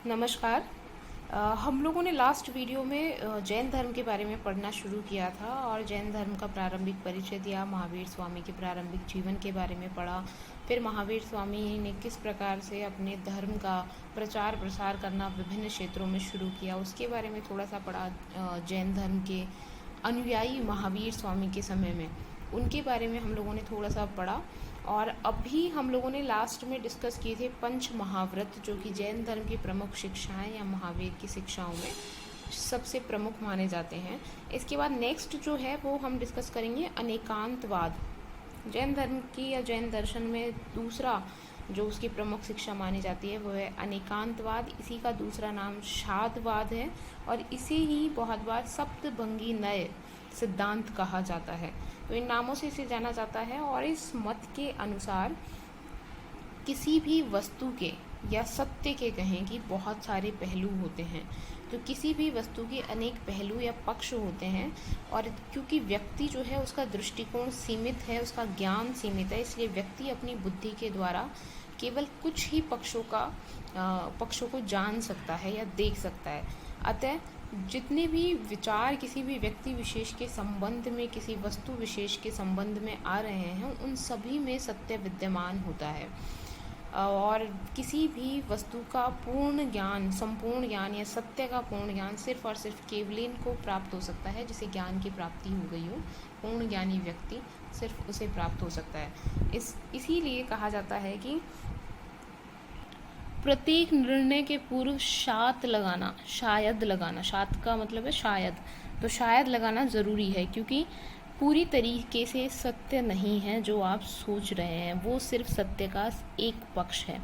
नमस्कार। हम लोगों ने लास्ट वीडियो में जैन धर्म के बारे में पढ़ना शुरू किया था और जैन धर्म का प्रारंभिक परिचय दिया, महावीर स्वामी के प्रारंभिक जीवन के बारे में पढ़ा। फिर महावीर स्वामी ने किस प्रकार से अपने धर्म का प्रचार प्रसार करना विभिन्न क्षेत्रों में शुरू किया, उसके बारे में थोड़ा सा पढ़ा। जैन धर्म के अनुयायी महावीर स्वामी के समय में उनके बारे में हम लोगों ने थोड़ा सा पढ़ा। और अभी हम लोगों ने लास्ट में डिस्कस किए थे पंच महाव्रत, जो कि जैन धर्म की प्रमुख शिक्षाएं या महावीर की शिक्षाओं में सबसे प्रमुख माने जाते हैं। इसके बाद नेक्स्ट जो है वो हम डिस्कस करेंगे अनेकांतवाद। जैन धर्म की या जैन दर्शन में दूसरा जो उसकी प्रमुख शिक्षा मानी जाती है वो है अनेकांतवाद। इसी का दूसरा नाम शादवाद है और इसे ही बहुत बार सप्तभंगी नय सिद्धांत कहा जाता है। तो इन नामों से इसे जाना जाता है। और इस मत के अनुसार किसी भी वस्तु के या सत्य के कहें कि बहुत सारे पहलू होते हैं, तो किसी भी वस्तु के अनेक पहलू या पक्ष होते हैं। और क्योंकि व्यक्ति जो है उसका दृष्टिकोण सीमित है, उसका ज्ञान सीमित है, इसलिए व्यक्ति अपनी बुद्धि के द्वारा केवल कुछ ही पक्षों को जान सकता है या देख सकता है। अतः जितने भी विचार किसी भी व्यक्ति विशेष के संबंध में, किसी वस्तु विशेष के संबंध में आ रहे हैं, उन सभी में सत्य विद्यमान होता है। और किसी भी वस्तु का पूर्ण ज्ञान, संपूर्ण ज्ञान या सत्य का पूर्ण ज्ञान सिर्फ और सिर्फ केवलिन को प्राप्त हो सकता है, जिसे ज्ञान की प्राप्ति हो गई हो। पूर्ण ज्ञानी व्यक्ति सिर्फ उसे प्राप्त हो सकता है। इसीलिए कहा जाता है कि प्रत्येक निर्णय के पूर्व शायद लगाना, शायद का मतलब है शायद, तो शायद लगाना ज़रूरी है, क्योंकि पूरी तरीके से सत्य नहीं है जो आप सोच रहे हैं, वो सिर्फ सत्य का एक पक्ष है।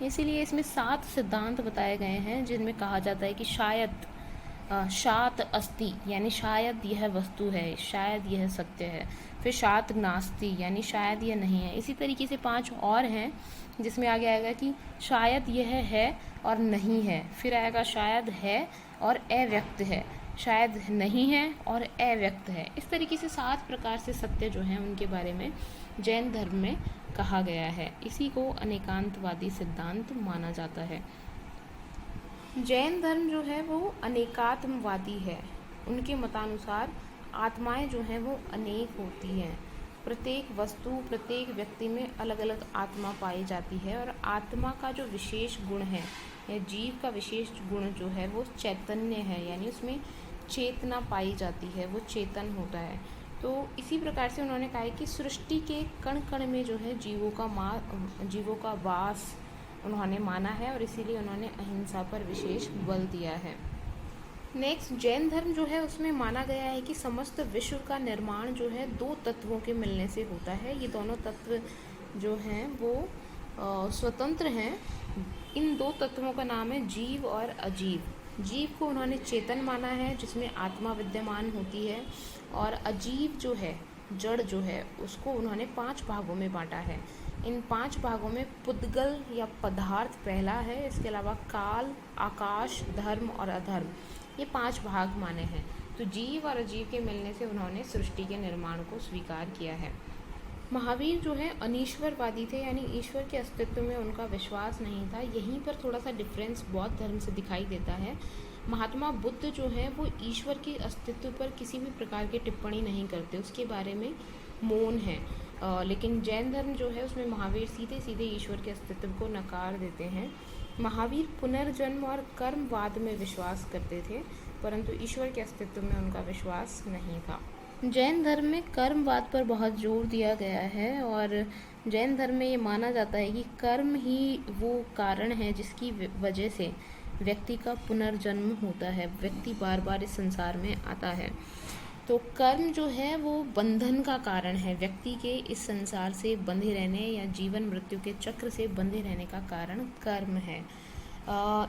इसीलिए इसमें 7 सिद्धांत बताए गए हैं जिनमें कहा जाता है कि शायद अस्ति यानी शायद यह वस्तु है, शायद यह सत्य है। फिर शायद नास्ति यानी शायद यह नहीं है। इसी तरीके से 5 और हैं जिसमें आगे आएगा कि शायद यह है और नहीं है। फिर आएगा शायद है और अव्यक्त है, शायद नहीं है और अव्यक्त है। इस तरीके से 7 प्रकार से सत्य जो हैं उनके बारे में जैन धर्म में कहा गया है। इसी को अनेकांतवादी सिद्धांत माना जाता है। जैन धर्म जो है वो अनेकात्मवादी है। उनके मतानुसार आत्माएं जो हैं वो अनेक होती हैं। प्रत्येक वस्तु, प्रत्येक व्यक्ति में अलग अलग आत्मा पाई जाती है। और आत्मा का जो विशेष गुण है या जीव का विशेष गुण जो है वो चैतन्य है, यानी उसमें चेतना पाई जाती है, वो चेतन होता है। तो इसी प्रकार से उन्होंने कहा है कि सृष्टि के कण कण में जो है जीवों का वास उन्होंने माना है, और इसीलिए उन्होंने अहिंसा पर विशेष बल दिया है। नेक्स्ट, जैन धर्म जो है उसमें माना गया है कि समस्त विश्व का निर्माण जो है 2 तत्वों के मिलने से होता है। ये दोनों तत्व जो हैं वो स्वतंत्र हैं। इन 2 तत्वों का नाम है जीव और अजीव। जीव को उन्होंने चेतन माना है, जिसमें आत्मा विद्यमान होती है। और अजीव जो है, जड़ जो है, उसको उन्होंने 5 भागों में बांटा है। इन 5 भागों में पुद्गल या पदार्थ पहला है। इसके अलावा काल, आकाश, धर्म और अधर्म, ये 5 भाग माने हैं। तो जीव और अजीव के मिलने से उन्होंने सृष्टि के निर्माण को स्वीकार किया है। महावीर जो है अनीश्वरवादी थे, यानी ईश्वर के अस्तित्व में उनका विश्वास नहीं था। यहीं पर थोड़ा सा डिफरेंस बौद्ध धर्म से दिखाई देता है। महात्मा बुद्ध जो है वो ईश्वर के अस्तित्व पर किसी भी प्रकार की टिप्पणी नहीं करते, उसके बारे में मौन है। लेकिन जैन धर्म जो है उसमें महावीर सीधे सीधे ईश्वर के अस्तित्व को नकार देते हैं। महावीर पुनर्जन्म और कर्मवाद में विश्वास करते थे, परंतु ईश्वर के अस्तित्व में उनका विश्वास नहीं था। जैन धर्म में कर्मवाद पर बहुत जोर दिया गया है और जैन धर्म में ये माना जाता है कि कर्म ही वो कारण है जिसकी वजह से व्यक्ति का पुनर्जन्म होता है, व्यक्ति बार बार इस संसार में आता है। तो कर्म जो है वो बंधन का कारण है, व्यक्ति के इस संसार से बंधे रहने या जीवन मृत्यु के चक्र से बंधे रहने का कारण कर्म है।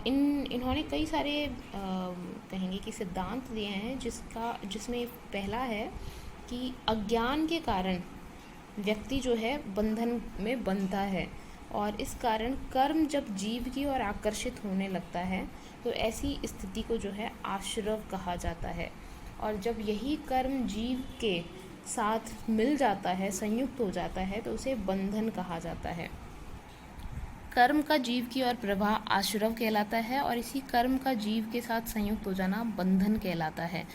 इन्होंने कई सारे कहेंगे कि सिद्धांत दिए हैं, जिसमें पहला है कि अज्ञान के कारण व्यक्ति जो है बंधन में बंधा है, और इस कारण कर्म जब जीव की ओर आकर्षित होने लगता है तो ऐसी स्थिति को जो है आश्रव कहा जाता है। और जब यही कर्म जीव के साथ मिल जाता है, संयुक्त हो जाता है, तो उसे बंधन कहा जाता है। कर्म का जीव की ओर प्रवाह आश्रव कहलाता है और इसी कर्म का जीव के साथ संयुक्त हो जाना बंधन कहलाता है।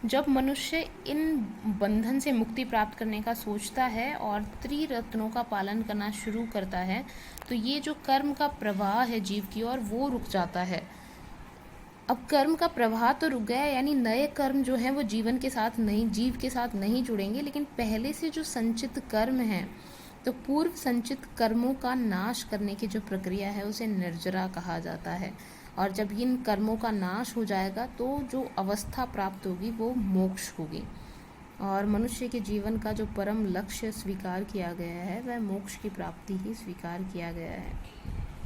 जब मनुष्य इन बंधन से मुक्ति प्राप्त करने का सोचता है और त्रिरत्नों का पालन करना शुरू करता है तो ये जो कर्म का प्रवाह है जीव की ओर वो रुक जाता है। अब कर्म का प्रवाह तो रुक गया, यानी नए कर्म जो है वो जीव के साथ नहीं जुड़ेंगे, लेकिन पहले से जो संचित कर्म है तो पूर्व संचित कर्मों का नाश करने की जो प्रक्रिया है उसे निर्जरा कहा जाता है। और जब इन कर्मों का नाश हो जाएगा तो जो अवस्था प्राप्त होगी वो मोक्ष होगी और मनुष्य के जीवन का जो परम लक्ष्य स्वीकार किया गया है वह मोक्ष की प्राप्ति ही स्वीकार किया गया है।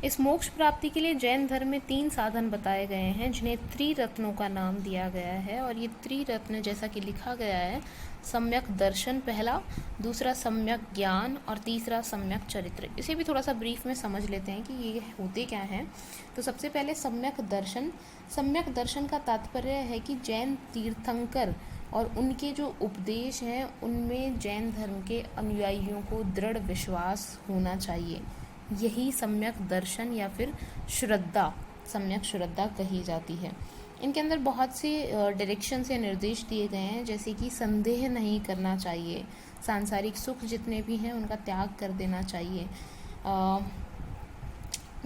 इस मोक्ष प्राप्ति के लिए जैन धर्म में 3 साधन बताए गए हैं जिन्हें त्रिरत्नों का नाम दिया गया है। और ये त्रिरत्न जैसा कि लिखा गया है, सम्यक दर्शन पहला, दूसरा सम्यक ज्ञान और तीसरा सम्यक चरित्र। इसे भी थोड़ा सा ब्रीफ में समझ लेते हैं कि ये होते क्या हैं। तो सबसे पहले सम्यक दर्शन। सम्यक दर्शन का तात्पर्य है कि जैन तीर्थंकर और उनके जो उपदेश हैं उनमें जैन धर्म के अनुयायियों को दृढ़ विश्वास होना चाहिए। यही सम्यक दर्शन या फिर श्रद्धा, सम्यक श्रद्धा कही जाती है। इनके अंदर बहुत से डायरेक्शन से निर्देश दिए गए हैं, जैसे कि संदेह नहीं करना चाहिए, सांसारिक सुख जितने भी हैं उनका त्याग कर देना चाहिए,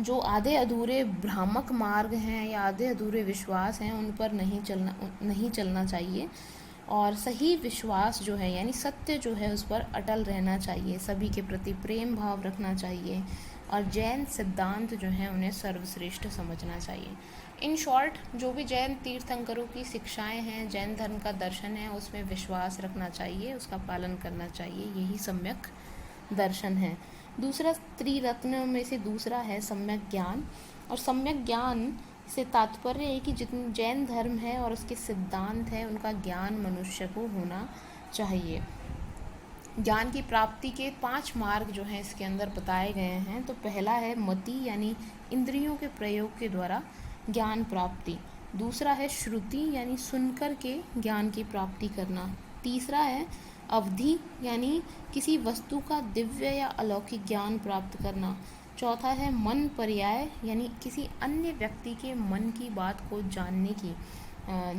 जो आधे अधूरे भ्रामक मार्ग हैं या आधे अधूरे विश्वास हैं उन पर नहीं चलना चाहिए और सही विश्वास जो है यानी सत्य जो है उस पर अटल रहना चाहिए। सभी के प्रति प्रेम भाव रखना चाहिए और जैन सिद्धांत जो हैं उन्हें सर्वश्रेष्ठ समझना चाहिए। इन शॉर्ट जो भी जैन तीर्थंकरों की शिक्षाएं हैं, जैन धर्म का दर्शन है, उसमें विश्वास रखना चाहिए, उसका पालन करना चाहिए, यही सम्यक दर्शन है। दूसरा त्रिरत्न में से दूसरा है सम्यक ज्ञान। और सम्यक ज्ञान से तात्पर्य है कि जितने जैन धर्म है और उसके सिद्धांत है उनका ज्ञान मनुष्य को होना चाहिए। ज्ञान की प्राप्ति के 5 मार्ग जो हैं इसके अंदर बताए गए हैं। तो पहला है मति यानी इंद्रियों के प्रयोग के द्वारा ज्ञान प्राप्ति। दूसरा है श्रुति यानी सुनकर के ज्ञान की प्राप्ति करना। तीसरा है अवधि यानी किसी वस्तु का दिव्य या अलौकिक ज्ञान प्राप्त करना। चौथा है मन पर्याय यानी किसी अन्य व्यक्ति के मन की बात को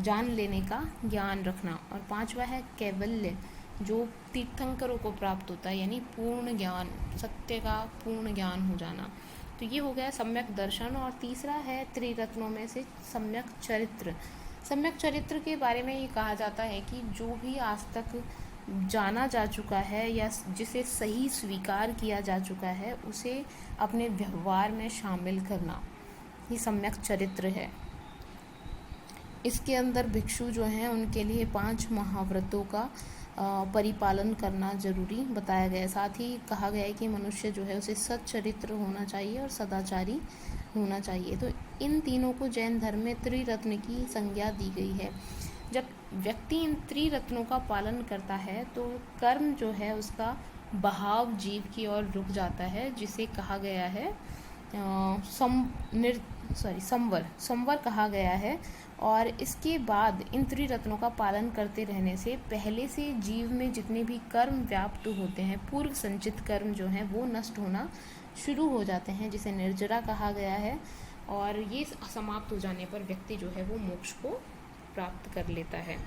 जान लेने का ज्ञान रखना। और 5वां है कैवल्य जो तीर्थंकरों को प्राप्त होता है यानी पूर्ण ज्ञान, सत्य का पूर्ण ज्ञान हो जाना। तो ये हो गया सम्यक दर्शन। और तीसरा है त्रिरत्नों में से सम्यक चरित्र। सम्यक चरित्र के बारे में ये कहा जाता है कि जो भी आज तक जाना जा चुका है या जिसे सही स्वीकार किया जा चुका है उसे अपने व्यवहार में शामिल करना, ये सम्यक चरित्र है। इसके अंदर भिक्षु जो हैं उनके लिए 5 महाव्रतों का परिपालन करना जरूरी बताया गया है। साथ ही कहा गया है कि मनुष्य जो है उसे सच्चरित्र होना चाहिए और सदाचारी होना चाहिए। तो इन तीनों को जैन धर्म में त्रिरत्न की संज्ञा दी गई है। जब व्यक्ति इन त्रिरत्नों का पालन करता है तो कर्म जो है उसका बहाव जीव की ओर रुक जाता है, जिसे कहा गया है संवर कहा गया है। और इसके बाद इन त्रिरत्नों का पालन करते रहने से पहले से जीव में जितने भी कर्म व्याप्त होते हैं, पूर्व संचित कर्म जो हैं वो नष्ट होना शुरू हो जाते हैं, जिसे निर्जरा कहा गया है। और ये समाप्त हो जाने पर व्यक्ति जो है वो मोक्ष को प्राप्त कर लेता है।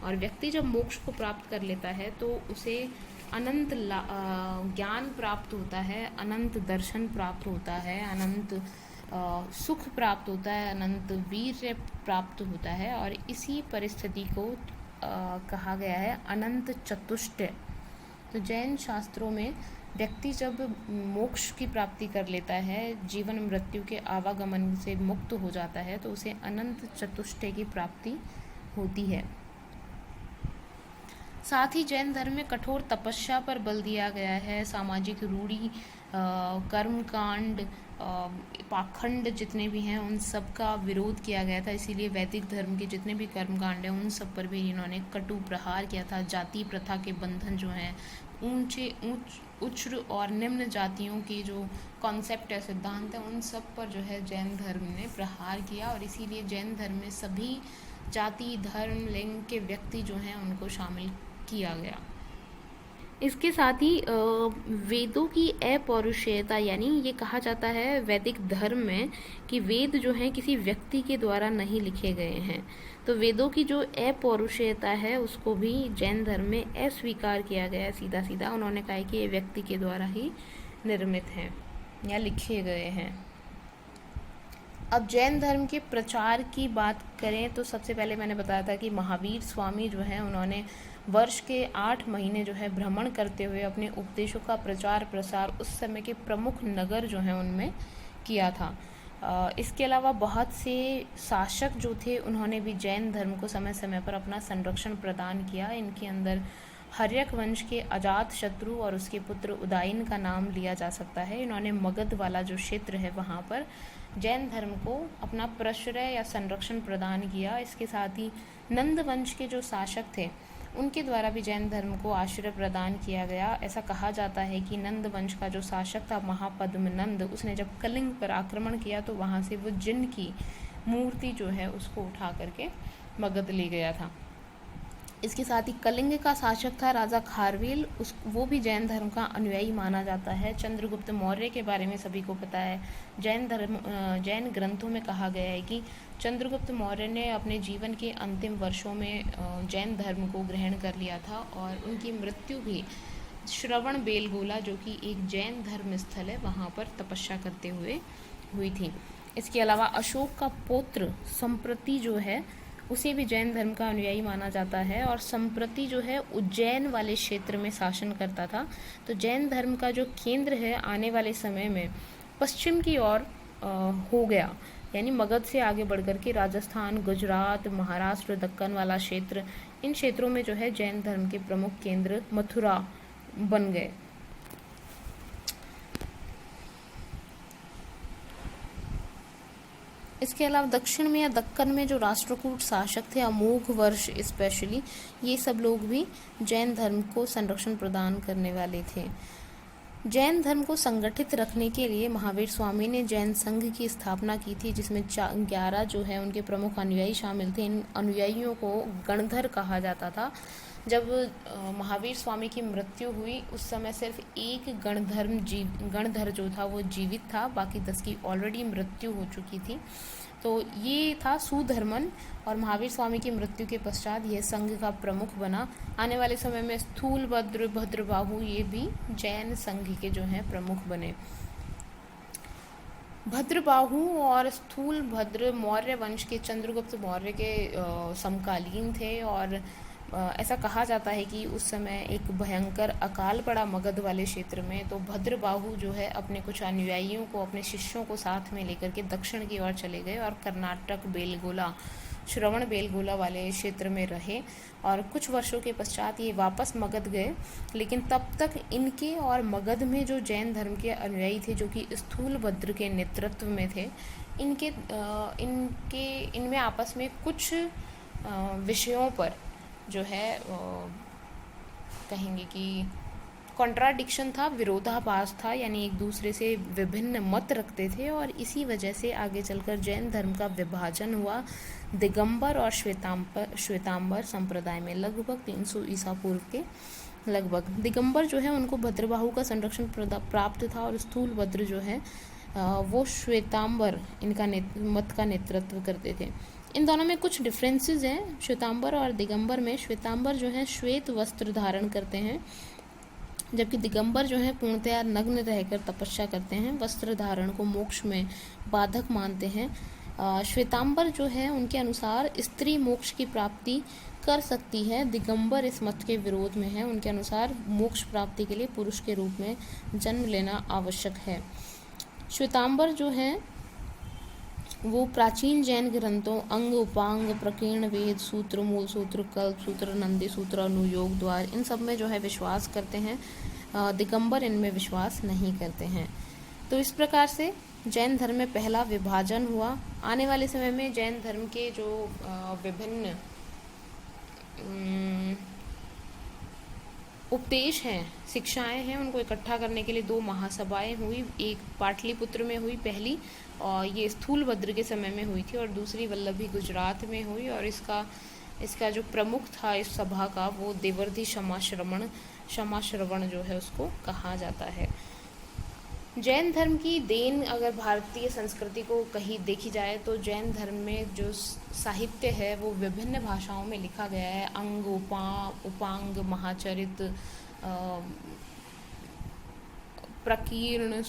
और व्यक्ति जब मोक्ष को प्राप्त कर लेता है तो उसे अनंत ज्ञान प्राप्त होता है, अनंत दर्शन प्राप्त होता है, अनंत सुख प्राप्त होता है, अनंत वीर्य प्राप्त होता है। और इसी परिस्थिति को कहा गया है अनंत चतुष्टय। तो जैन शास्त्रों में व्यक्ति जब मोक्ष की प्राप्ति कर लेता है, जीवन मृत्यु के आवागमन से मुक्त हो जाता है, तो उसे अनंत चतुष्टय की प्राप्ति होती है। साथ ही जैन धर्म में कठोर तपस्या पर बल दिया गया है। सामाजिक रूढ़ी, कर्मकांड, पाखंड जितने भी हैं उन सब का विरोध किया गया था। इसीलिए वैदिक धर्म के जितने भी कर्मकांड हैं उन सब पर भी इन्होंने कटु प्रहार किया था। जाति प्रथा के बंधन जो हैं, उच्च और निम्न जातियों की जो कॉन्सेप्ट है, सिद्धांत है, उन सब पर जो है जैन धर्म ने प्रहार किया। और इसीलिए जैन धर्म में सभी जाति, धर्म, लिंग के व्यक्ति जो हैं उनको शामिल किया गया। इसके साथ ही वेदों की अपौरुषेयता, यानी ये कहा जाता है वैदिक धर्म में कि वेद जो हैं किसी व्यक्ति के द्वारा नहीं लिखे गए हैं। तो वेदों की जो अपौरुषेयता है उसको भी जैन धर्म में अस्वीकार किया गया। सीधा सीधा उन्होंने कहा कि ये व्यक्ति के द्वारा ही निर्मित हैं या लिखे गए हैं। अब जैन धर्म के प्रचार की बात करें तो सबसे पहले मैंने बताया था कि महावीर स्वामी जो हैं उन्होंने वर्ष के 8 महीने जो है भ्रमण करते हुए अपने उपदेशों का प्रचार प्रसार उस समय के प्रमुख नगर जो हैं उनमें किया था। इसके अलावा बहुत से शासक जो थे उन्होंने भी जैन धर्म को समय समय पर अपना संरक्षण प्रदान किया। इनके अंदर हर्यक वंश के अजात शत्रु और उसके पुत्र उदायन का नाम लिया जा सकता है। इन्होंने मगध वाला जो क्षेत्र है वहाँ पर जैन धर्म को अपना प्रश्रय या संरक्षण प्रदान किया। इसके साथ ही नंद वंश के जो शासक थे उनके द्वारा भी जैन धर्म को आश्रय प्रदान किया गया। ऐसा कहा जाता है कि नंद वंश का जो शासक था महापद्म नंद, उसने जब कलिंग पर आक्रमण किया तो वहाँ से वो जिन की मूर्ति जो है उसको उठा करके मगध ले गया था। इसके साथ ही कलिंग का शासक था राजा खारवेल, वो भी जैन धर्म का अनुयायी माना जाता है। चंद्रगुप्त मौर्य के बारे में सभी को पता है। जैन ग्रंथों में कहा गया है कि चंद्रगुप्त मौर्य ने अपने जीवन के अंतिम वर्षों में जैन धर्म को ग्रहण कर लिया था और उनकी मृत्यु भी श्रवण बेलगोला, जो कि एक जैन धर्म स्थल है, वहाँ पर तपस्या करते हुए हुई थी। इसके अलावा अशोक का पौत्र संप्रति जो है उसे भी जैन धर्म का अनुयायी माना जाता है और संप्रति जो है उज्जैन वाले क्षेत्र में शासन करता था। तो जैन धर्म का जो केंद्र है आने वाले समय में पश्चिम की ओर हो गया, यानी मगध से आगे बढ़ कर के राजस्थान, गुजरात, महाराष्ट्र, दक्कन वाला क्षेत्र, इन क्षेत्रों में जो है जैन धर्म के प्रमुख केंद्र मथुरा बन गए। इसके अलावा दक्षिण में या दक्कन में जो राष्ट्रकूट शासक थे, अमोघ वर्ष स्पेशली, ये सब लोग भी जैन धर्म को संरक्षण प्रदान करने वाले थे। जैन धर्म को संगठित रखने के लिए महावीर स्वामी ने जैन संघ की स्थापना की थी, जिसमें 11 जो है उनके प्रमुख अनुयायी शामिल थे। इन अनुयायियों को गणधर कहा जाता था। जब महावीर स्वामी की मृत्यु हुई उस समय सिर्फ एक गणधर जो था वो जीवित था, बाकी 10 की ऑलरेडी मृत्यु हो चुकी थी। तो ये था सुधर्मन, और महावीर स्वामी की मृत्यु के पश्चात यह संघ का प्रमुख बना। आने वाले समय में स्थूलभद्र, भद्रबाहु ये भी जैन संघ के जो हैं प्रमुख बने। भद्रबाहु और स्थूलभद्र मौर्य वंश के चंद्रगुप्त मौर्य के समकालीन थे और ऐसा कहा जाता है कि उस समय एक भयंकर अकाल पड़ा मगध वाले क्षेत्र में। तो भद्रबाहु जो है अपने कुछ अनुयायियों को, अपने शिष्यों को साथ में लेकर के दक्षिण की ओर चले गए और कर्नाटक, बेलगोला, श्रवण बेलगोला वाले क्षेत्र में रहे और कुछ वर्षों के पश्चात ये वापस मगध गए। लेकिन तब तक इनके और मगध में जो जैन धर्म के अनुयायी थे, जो कि स्थूलभद्र के नेतृत्व में थे, इनमें आपस में कुछ विषयों पर जो है कहेंगे कि कॉन्ट्राडिक्शन था, विरोधाभास था, यानी एक दूसरे से विभिन्न मत रखते थे और इसी वजह से आगे चलकर जैन धर्म का विभाजन हुआ दिगंबर और श्वेतांबर संप्रदाय में लगभग 300 ईसा पूर्व के लगभग। दिगंबर जो है उनको भद्रबाहु का संरक्षण प्राप्त था और स्थूलभद्र जो है वो श्वेतांबर इनका मत का नेतृत्व करते थे। इन दोनों में कुछ डिफरेंसेस हैं श्वेतांबर और दिगंबर में। श्वेतांबर जो है श्वेत वस्त्र धारण करते हैं, जबकि दिगंबर जो है पूर्णतया नग्न रहकर तपस्या करते हैं, वस्त्र धारण को मोक्ष में बाधक मानते हैं। श्वेतांबर जो है उनके अनुसार स्त्री मोक्ष की प्राप्ति कर सकती है, दिगंबर इस मत के विरोध में है। उनके अनुसार मोक्ष प्राप्ति के लिए पुरुष के रूप में जन्म लेना आवश्यक है। श्वेतांबर जो है वो प्राचीन जैन ग्रंथों अंग, उपांग, प्रकीर्ण, वेद सूत्र, मूल सूत्र, कल्प सूत्र, नंदी सूत्र, अनुयोग द्वार, इन सब में जो है विश्वास करते हैं। दिगंबर इनमें विश्वास नहीं करते हैं। तो इस प्रकार से जैन धर्म में पहला विभाजन हुआ। आने वाले समय में जैन धर्म के जो विभिन्न उपदेश हैं, शिक्षाएं हैं, उनको इकट्ठा करने के लिए 2 महासभाएं हुई। एक पाटलिपुत्र में हुई पहली, और ये स्थूलभद्र के समय में हुई थी, और दूसरी वल्लभी गुजरात में हुई। और इसका इसका जो प्रमुख था इस सभा का वो देवर्षि क्षमाश्रवण जो है उसको कहा जाता है। जैन धर्म की देन अगर भारतीय संस्कृति को कहीं देखी जाए तो जैन धर्म में जो साहित्य है वो विभिन्न भाषाओं में लिखा गया है। अंग, उपांग, महाचरित, प्रकीर्ण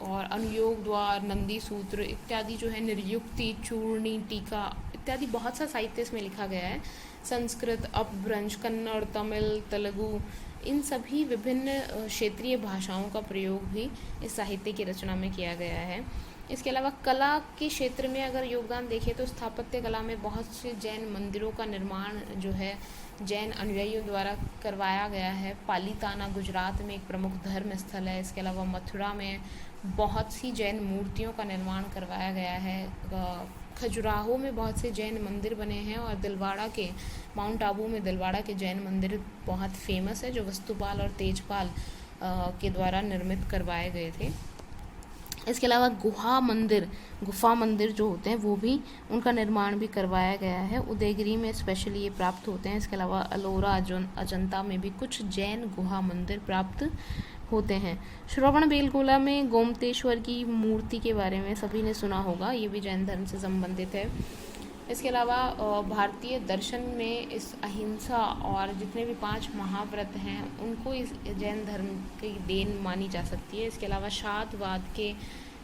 और अनुयोग द्वार, नंदी सूत्र इत्यादि जो है, निर्युक्ति, चूर्णी, टीका इत्यादि बहुत सा साहित्य इसमें लिखा गया है। संस्कृत, अपभ्रंश, कन्नड़, तमिल, तेलुगु इन सभी विभिन्न क्षेत्रीय भाषाओं का प्रयोग भी इस साहित्य की रचना में किया गया है। इसके अलावा कला के क्षेत्र में अगर योगदान देखें तो स्थापत्य कला में बहुत से जैन मंदिरों का निर्माण जो है जैन अनुयायियों द्वारा करवाया गया है। पालीताना गुजरात में एक प्रमुख धर्म स्थल है। इसके अलावा मथुरा में बहुत सी जैन मूर्तियों का निर्माण करवाया गया है। खजुराहो में बहुत से जैन मंदिर बने हैं और दिलवाड़ा के माउंट आबू में दिलवाड़ा के जैन मंदिर बहुत फेमस है जो वस्तुपाल और तेजपाल के द्वारा निर्मित करवाए गए थे। इसके अलावा गुफा मंदिर जो होते हैं वो भी उनका निर्माण भी करवाया गया है। उदयगिरी में स्पेशली ये प्राप्त होते हैं। इसके अलावा अलोरा अजंता में भी कुछ जैन गुहा मंदिर प्राप्त होते हैं। श्रवणबेलगोला में गोमतेश्वर की मूर्ति के बारे में सभी ने सुना होगा, ये भी जैन धर्म से संबंधित है। इसके अलावा भारतीय दर्शन में इस अहिंसा और जितने भी 5 महाव्रत हैं उनको इस जैन धर्म की देन मानी जा सकती है। इसके अलावा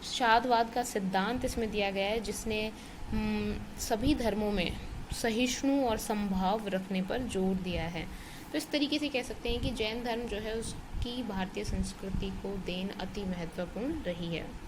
शादवाद का सिद्धांत इसमें दिया गया है जिसने सभी धर्मों में सहिष्णु और समभाव रखने पर जोर दिया है। तो इस तरीके से कह सकते हैं कि जैन धर्म जो है उसकी भारतीय संस्कृति को देन अति महत्वपूर्ण रही है।